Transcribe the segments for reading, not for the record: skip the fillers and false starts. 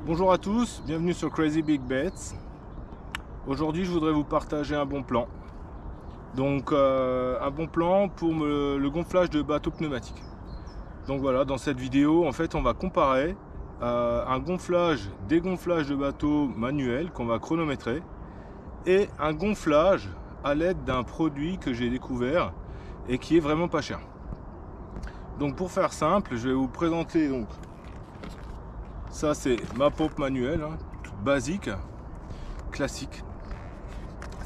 Bonjour à tous, bienvenue sur Crazy Big Bets. Aujourd'hui je voudrais vous partager un bon plan. Donc un bon plan pour le gonflage de bateaux pneumatiques. Donc voilà, dans cette vidéo en fait on va comparer un dégonflage de bateaux manuel qu'on va chronométrer et un gonflage à l'aide d'un produit que j'ai découvert et qui est vraiment pas cher. Donc pour faire simple, je vais vous présenter donc ça, c'est ma pompe manuelle, hein, toute basique, classique.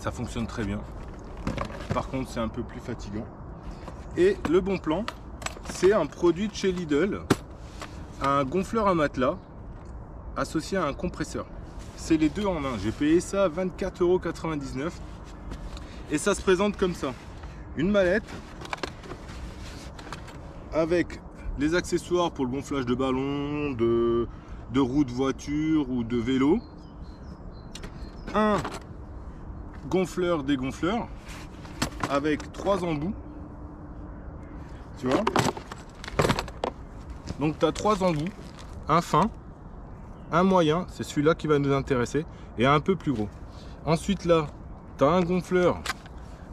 Ça fonctionne très bien. Par contre, c'est un peu plus fatigant. Et le bon plan, c'est un produit de chez Lidl, un gonfleur à matelas associé à un compresseur. C'est les deux en un. J'ai payé ça 24,99 €. Et ça se présente comme ça. Une mallette avec les accessoires pour le gonflage de ballon, de roues de voiture ou de vélo. Un gonfleur dégonfleur avec 3 embouts. Tu vois? Donc tu as 3 embouts, un fin, un moyen, c'est celui-là qui va nous intéresser, et un peu plus gros. Ensuite là, tu as un gonfleur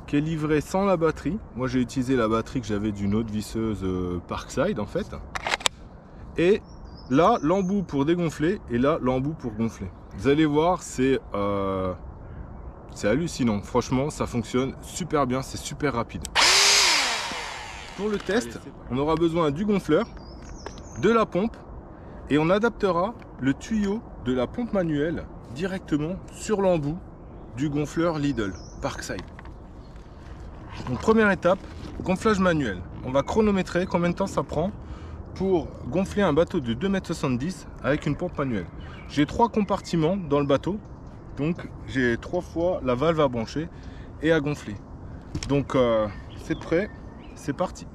qui est livré sans la batterie. Moi j'ai utilisé la batterie que j'avais d'une autre visseuse Parkside en fait. Et là, l'embout pour dégonfler, et là, l'embout pour gonfler. Vous allez voir, c'est hallucinant. Franchement, ça fonctionne super bien, c'est super rapide. Pour le test, on aura besoin du gonfleur, de la pompe, et on adaptera le tuyau de la pompe manuelle directement sur l'embout du gonfleur Lidl Parkside. Donc première étape, gonflage manuel. On va chronométrer combien de temps ça prend pour gonfler un bateau de 2,70 m avec une pompe manuelle. J'ai 3 compartiments dans le bateau, donc j'ai 3 fois la valve à brancher et à gonfler. Donc c'est prêt, c'est parti.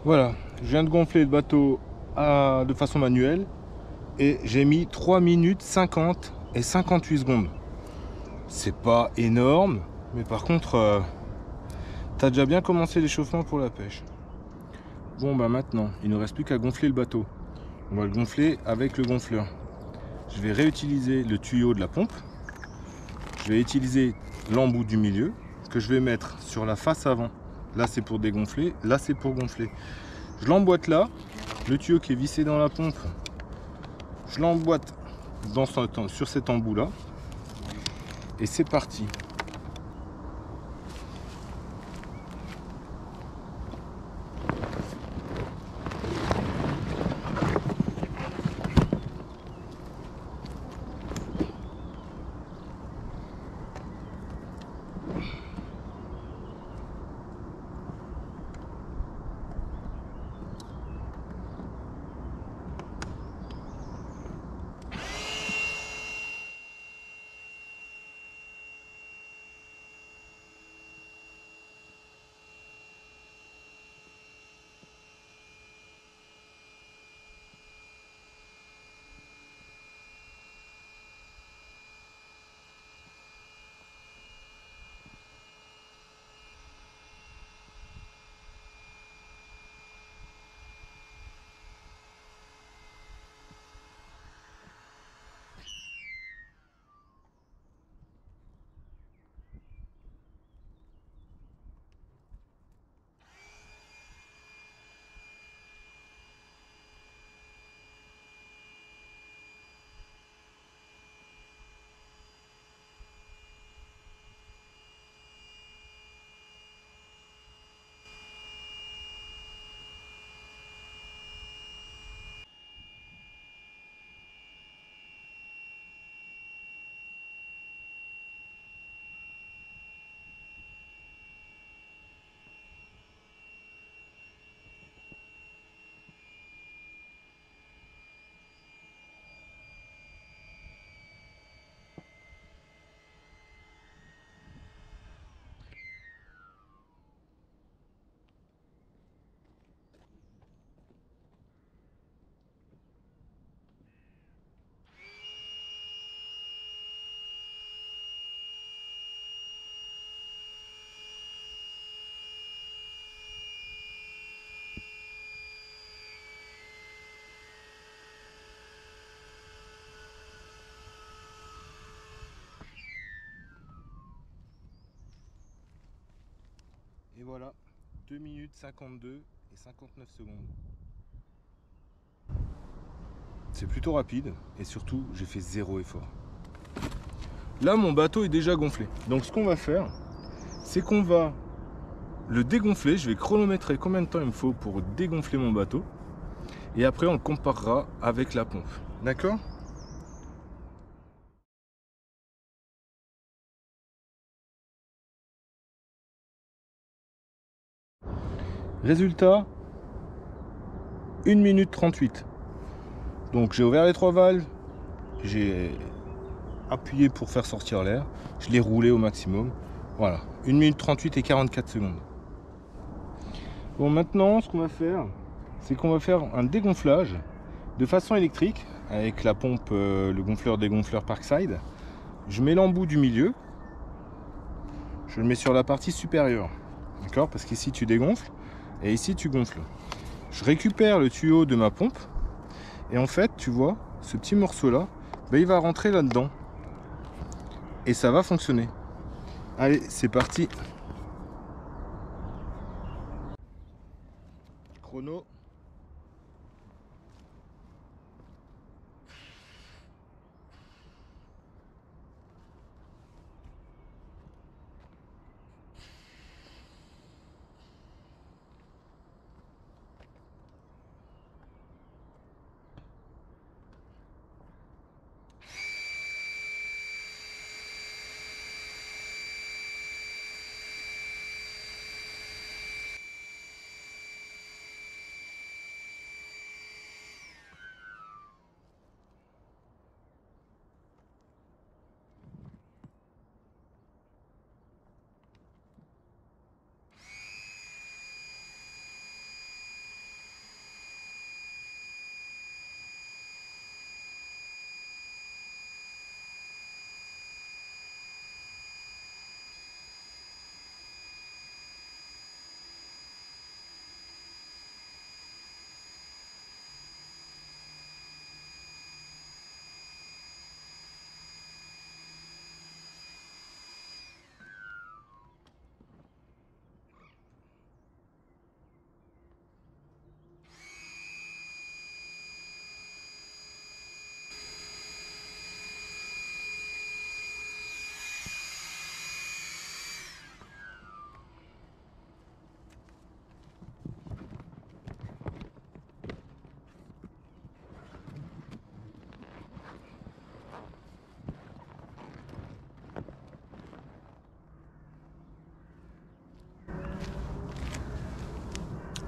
Voilà, je viens de gonfler le bateau de façon manuelle et j'ai mis 3 minutes 50 et 58 secondes. C'est pas énorme, mais par contre, t'as déjà bien commencé l'échauffement pour la pêche. Bon bah maintenant, il ne reste plus qu'à gonfler le bateau. On va le gonfler avec le gonfleur. Je vais réutiliser le tuyau de la pompe. Je vais utiliser l'embout du milieu que je vais mettre sur la face avant. Là c'est pour dégonfler, là c'est pour gonfler. Je l'emboîte là, le tuyau qui est vissé dans la pompe, je l'emboîte sur cet embout là. Et c'est parti. Et voilà, 2 minutes 52 et 59 secondes. C'est plutôt rapide et surtout j'ai fait 0 effort. Là mon bateau est déjà gonflé. Donc ce qu'on va faire, c'est qu'on va le dégonfler. Je vais chronométrer combien de temps il me faut pour dégonfler mon bateau. Et après on le comparera avec la pompe. D'accord ? Résultat, 1 minute 38. Donc j'ai ouvert les 3 valves, j'ai appuyé pour faire sortir l'air, je l'ai roulé au maximum. Voilà, 1 minute 38 et 44 secondes. Bon, maintenant ce qu'on va faire, c'est qu'on va faire un dégonflage de façon électrique avec la pompe, le gonfleur dégonfleur Parkside. Je mets l'embout du milieu, je le mets sur la partie supérieure, d'accord, parce qu'ici tu dégonfles et ici tu gonfles. Je récupère le tuyau de ma pompe et en fait tu vois ce petit morceau là, il va rentrer là dedans et ça va fonctionner. Allez, c'est parti. Chrono.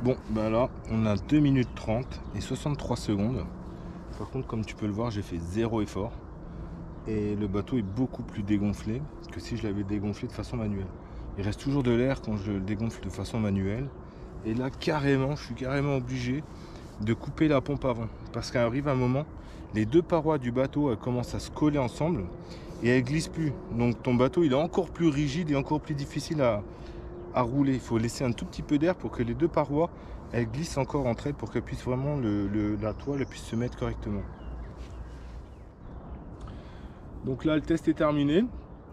Bon, là, on a 2 minutes 30 et 63 secondes. Par contre, comme tu peux le voir, j'ai fait 0 effort. Et le bateau est beaucoup plus dégonflé que si je l'avais dégonflé de façon manuelle. Il reste toujours de l'air quand je le dégonfle de façon manuelle. Et là, je suis carrément obligé de couper la pompe avant. Parce qu'arrive un moment, les deux parois du bateau elles commencent à se coller ensemble et elles glissent plus. Donc ton bateau, il est encore plus rigide et encore plus difficile à rouler. Il faut laisser un tout petit peu d'air pour que les deux parois elles glissent encore entre elles pour qu'elles puissent vraiment la toile puisse se mettre correctement. Donc là le test est terminé.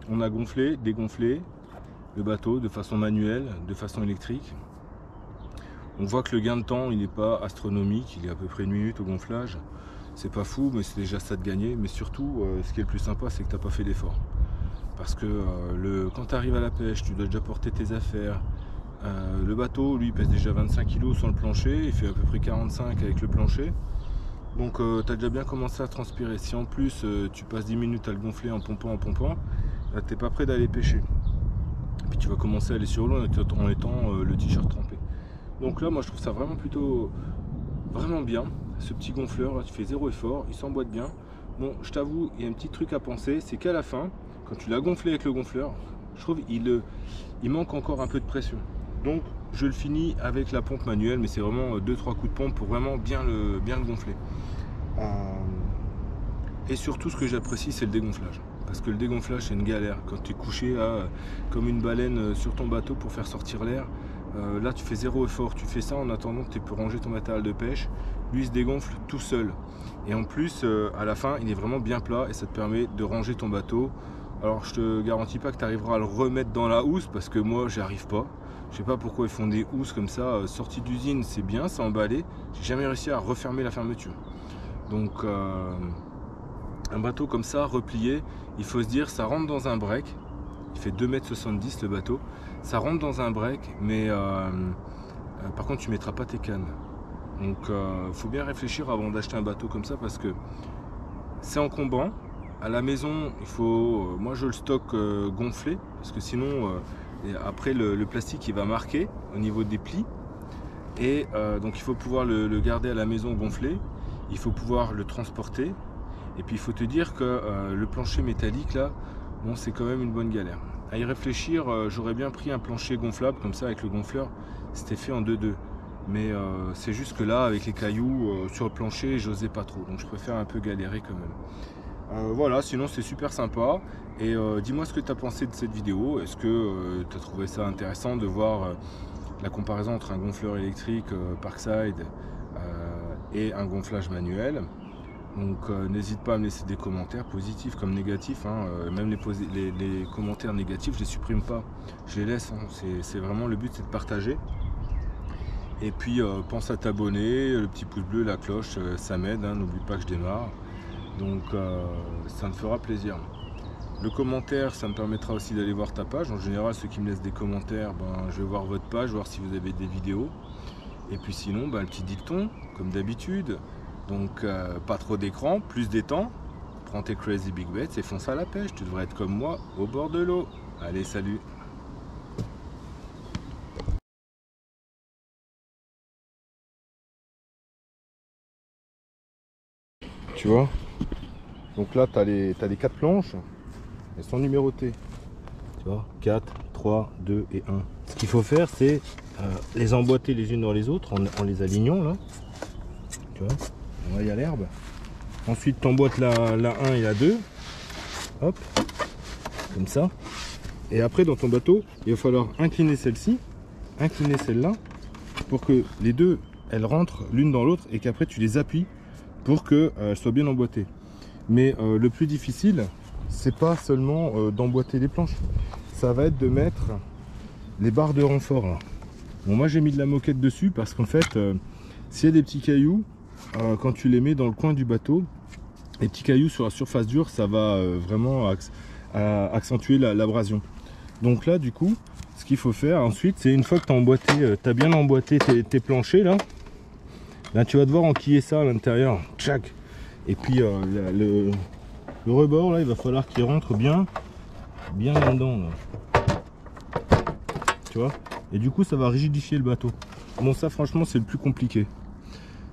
On a gonflé, dégonflé le bateau de façon manuelle, de façon électrique. On voit que le gain de temps il n'est pas astronomique, il est à peu près 1 minute au gonflage. C'est pas fou, mais c'est déjà ça de gagner. Mais surtout, ce qui est le plus sympa, c'est que tu n'as pas fait d'effort. Parce que quand tu arrives à la pêche, tu dois déjà porter tes affaires. Le bateau, lui, pèse déjà 25 kg sans le plancher. Il fait à peu près 45 avec le plancher. Donc tu as déjà bien commencé à transpirer. Si en plus tu passes 10 minutes à le gonfler en pompant, là, tu n'es pas prêt d'aller pêcher. Puis tu vas commencer à aller sur l'eau en étant le t-shirt trempé. Donc là, moi, je trouve ça vraiment bien. Ce petit gonfleur, là, tu fais 0 effort, il s'emboîte bien. Bon, je t'avoue, il y a un petit truc à penser, c'est qu'à la fin, quand tu l'as gonflé avec le gonfleur, je trouve il manque encore un peu de pression. Donc je le finis avec la pompe manuelle, mais c'est vraiment 2-3 coups de pompe pour vraiment bien le gonfler. Et surtout, ce que j'apprécie, c'est le dégonflage. Parce que le dégonflage, c'est une galère. Quand tu es couché comme une baleine sur ton bateau pour faire sortir l'air, là tu fais 0 effort. Tu fais ça en attendant que tu peux ranger ton matériel de pêche. Lui, il se dégonfle tout seul. Et en plus, à la fin, il est vraiment bien plat et ça te permet de ranger ton bateau. Alors, je te garantis pas que tu arriveras à le remettre dans la housse parce que moi, j'y arrive pas. Je sais pas pourquoi ils font des housses comme ça, sortie d'usine c'est bien, c'est emballé. J'ai jamais réussi à refermer la fermeture. Donc un bateau comme ça, replié, il faut se dire ça rentre dans un break. Il fait 2,70 m le bateau. Ça rentre dans un break, mais par contre tu mettras pas tes cannes. Donc faut bien réfléchir avant d'acheter un bateau comme ça parce que c'est encombrant. À la maison, il faut, moi je le stocke gonflé parce que sinon après le plastique il va marquer au niveau des plis. Et donc il faut pouvoir le garder à la maison gonflé. Il faut pouvoir le transporter. Et puis il faut te dire que le plancher métallique là, bon c'est quand même une bonne galère. À y réfléchir, j'aurais bien pris un plancher gonflable comme ça avec le gonfleur. C'était fait en 2-2. Mais c'est juste que là, avec les cailloux sur le plancher, j'osais pas trop. Donc je préfère un peu galérer quand même. Voilà, sinon c'est super sympa. Et dis-moi ce que tu as pensé de cette vidéo. Est-ce que tu as trouvé ça intéressant de voir la comparaison entre un gonfleur électrique Parkside et un gonflage manuel? Donc n'hésite pas à me laisser des commentaires positifs comme négatifs, hein. Même les commentaires négatifs je les supprime pas, je les laisse, hein. C'est vraiment le but, c'est de partager. Et puis pense à t'abonner, le petit pouce bleu, la cloche, ça m'aide, hein. N'oublie pas que je démarre, donc ça me fera plaisir. Le commentaire, ça me permettra aussi d'aller voir ta page. En général, ceux qui me laissent des commentaires, ben, je vais voir votre page, voir si vous avez des vidéos. Et puis sinon, ben, le petit dicton, comme d'habitude. Donc pas trop d'écran, plus d'étang. Prends tes Crazy Big Bets et fonce à la pêche. Tu devrais être comme moi au bord de l'eau. Allez, salut! Tu vois? Donc là, tu as les 4 planches. Elles sont numérotées. Tu vois? 4, 3, 2 et 1. Ce qu'il faut faire, c'est les emboîter les unes dans les autres en les alignant là. Tu vois? On va y à l'herbe. Ensuite, tu emboîtes la 1 et la 2. Hop. Comme ça. Et après, dans ton bateau, il va falloir incliner celle-ci, incliner celle-là, pour que les deux, elles rentrent l'une dans l'autre et qu'après, tu les appuies pour qu'elles soient bien emboîtées. Mais le plus difficile, c'est pas seulement d'emboîter les planches. Ça va être de mettre les barres de renfort là. Bon, moi j'ai mis de la moquette dessus parce qu'en fait s'il y a des petits cailloux, quand tu les mets dans le coin du bateau, les petits cailloux sur la surface dure, ça va vraiment accentuer l'abrasion. Donc là du coup, ce qu'il faut faire ensuite, c'est une fois que tu as emboîté, tu as bien emboîté tes planchers là, tu vas devoir enquiller ça à l'intérieur, tchac. Et puis le rebord là, il va falloir qu'il rentre bien là-dedans là. Tu vois, et du coup ça va rigidifier le bateau. Bon, ça franchement c'est le plus compliqué.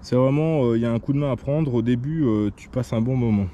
C'est vraiment, il y a un coup de main à prendre. Au début tu passes un bon moment.